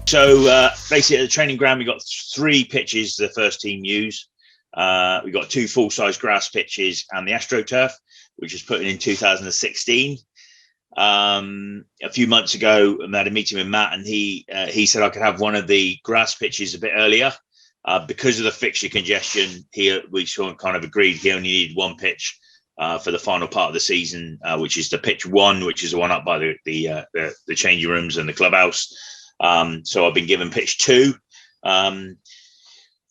So basically, at the training ground, we got 3 pitches the first team use. We got 2 full-size grass pitches and the AstroTurf, which was put in 2016. A few months ago, I had a meeting with Matt, and he said I could have one of the grass pitches a bit earlier because of the fixture congestion. We sort of kind of agreed he only needed 1 pitch for the final part of the season, which is the pitch 1, which is the one up by the changing rooms and the clubhouse. So I've been given pitch 2,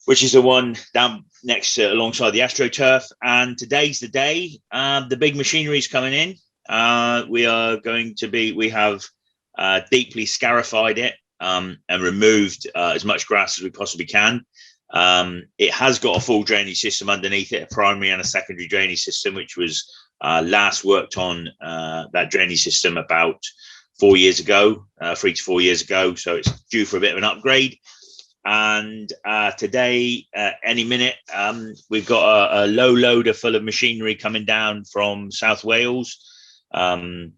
which is the one down next alongside the AstroTurf. And today's the day. The big machinery is coming in. We have deeply scarified it and removed as much grass as we possibly can. It has got a full drainage system underneath it, a primary and a secondary drainage system, which was last worked on that drainage system about 4 years ago, 3 to 4 years ago. So it's due for a bit of an upgrade. And today, any minute, we've got a low loader full of machinery coming down from South Wales. A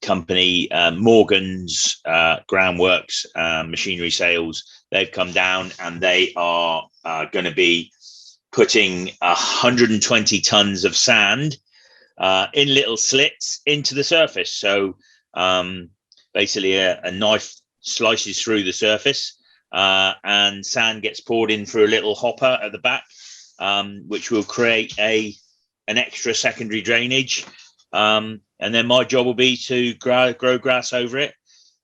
company, Morgan's Groundworks Machinery Sales. They've come down and they are going to be putting 120 tons of sand in little slits into the surface. So basically a knife slices through the surface and sand gets poured in through a little hopper at the back, which will create an extra secondary drainage. And then my job will be to grow grass over it.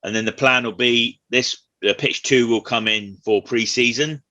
And then the plan will be pitch 2 will come in for pre-season.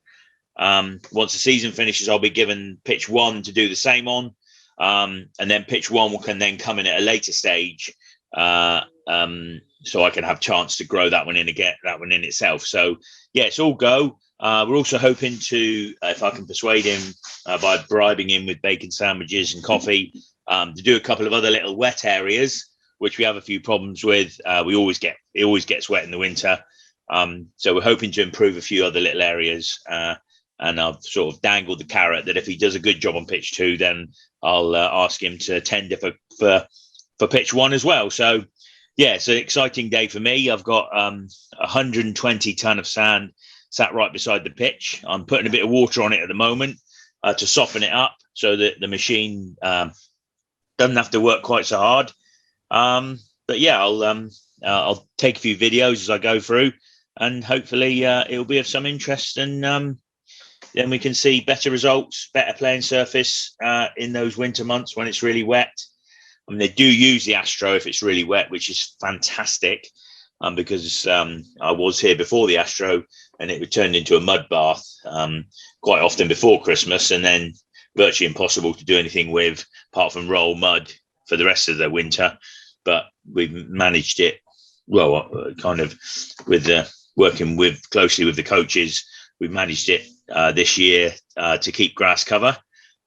Once the season finishes, I'll be given pitch 1 to do the same on. And then pitch 1 can then come in at a later stage. So I can have chance to grow that one in and get that one in itself. So yeah, it's all go. We're also hoping to, if I can persuade him by bribing him with bacon sandwiches and coffee, to do a couple of other little wet areas, which we have a few problems with. It always gets wet in the winter. So we're hoping to improve a few other little areas. And I've sort of dangled the carrot that if he does a good job on pitch 2, then I'll ask him to tender for pitch 1 as well. So yeah, it's an exciting day for me. I've got 120 ton of sand sat right beside the pitch. I'm putting a bit of water on it at the moment to soften it up so that the machine doesn't have to work quite so hard. But yeah, I'll take a few videos as I go through, and hopefully it'll be of some interest, and then we can see better results, better playing surface in those winter months when it's really wet. I mean, they do use the Astro if it's really wet, which is fantastic, because I was here before the Astro and it would turn into a mud bath quite often before Christmas, and then virtually impossible to do anything with apart from roll mud for the rest of the winter. But we've managed it well, kind of with working closely with the coaches. We've managed it this year to keep grass cover.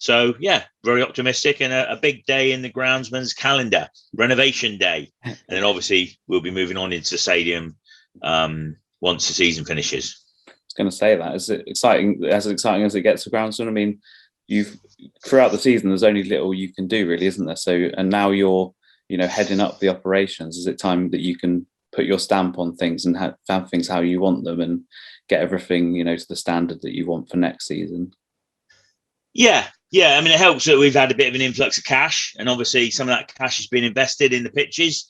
So yeah, very optimistic, and a big day in the groundsman's calendar, renovation day. And then obviously we'll be moving on into the stadium once the season finishes. I was going to say that. Is it exciting as it gets for groundsman? I mean, throughout the season, there's only little you can do, really, isn't there? So, and now you're, heading up the operations. Is it time that you can put your stamp on things and have things how you want them and get everything, to the standard that you want for next season? Yeah. I mean, it helps that we've had a bit of an influx of cash, and obviously some of that cash has been invested in the pitches,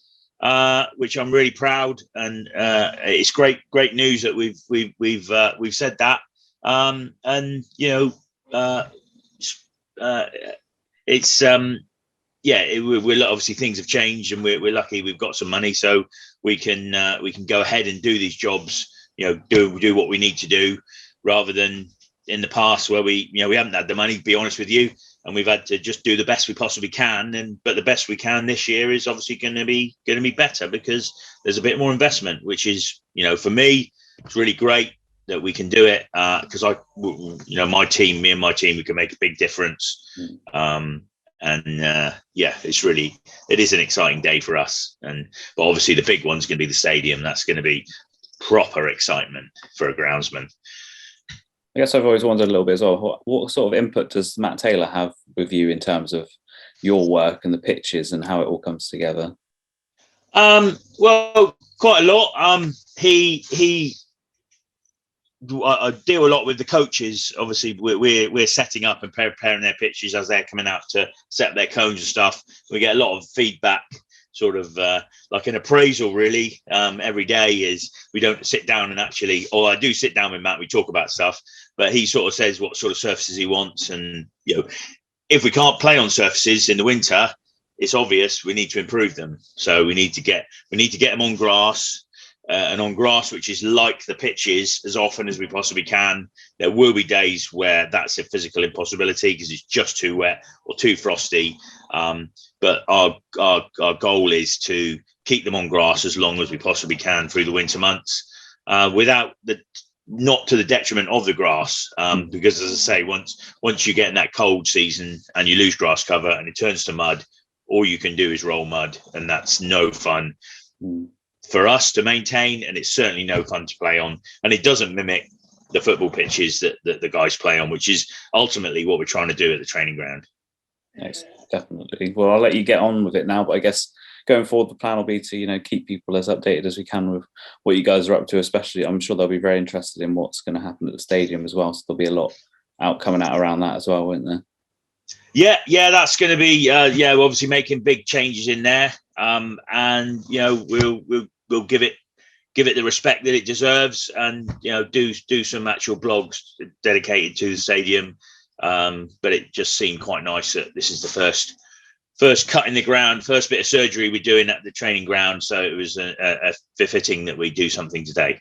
which I'm really proud. And it's great news that we've said that. We're obviously things have changed, and we're lucky we've got some money, so we can go ahead and do these jobs. Do what we need to do, rather than in the past where we haven't had the money, to be honest with you, and we've had to just do the best we possibly can. But the best we can this year is obviously going to be better, because there's a bit more investment, which is, for me, it's really great that we can do it, because me and my team, we can make a big difference. It is an exciting day for us. But obviously the big one's going to be the stadium. That's going to be proper excitement for a groundsman. I guess I've always wondered a little bit as well, what sort of input does Matt Taylor have with you in terms of your work and the pitches and how it all comes together? Well, quite a lot. I deal a lot with the coaches. Obviously, we're setting up and preparing their pitches as they're coming out to set up their cones and stuff. We get a lot of feedback, sort of like an appraisal, really. Every day is we don't sit down and actually, or I do sit down with Matt. We talk about stuff, but he sort of says what sort of surfaces he wants, and if we can't play on surfaces in the winter, it's obvious we need to improve them. So we need to get them on grass. And on grass, which is like the pitches, as often as we possibly can. There will be days where that's a physical impossibility because it's just too wet or too frosty. But our goal is to keep them on grass as long as we possibly can through the winter months, not to the detriment of the grass. Because, as I say, once you get in that cold season and you lose grass cover and it turns to mud, all you can do is roll mud, and that's no fun for us to maintain, and it's certainly no fun to play on, and it doesn't mimic the football pitches that the guys play on, which is ultimately what we're trying to do at the training ground. Yes, definitely. Well, I'll let you get on with it now, but I guess going forward the plan will be to keep people as updated as we can with what you guys are up to. Especially, I'm sure they'll be very interested in what's going to happen at the stadium as well, so there'll be a lot coming out around that as well, won't there? Yeah, that's going to be we're obviously making big changes in there, and we'll give it the respect that it deserves, and do some actual blogs dedicated to the stadium. But it just seemed quite nice that this is the first cut in the ground, first bit of surgery we're doing at the training ground, so it was a befitting that we do something today.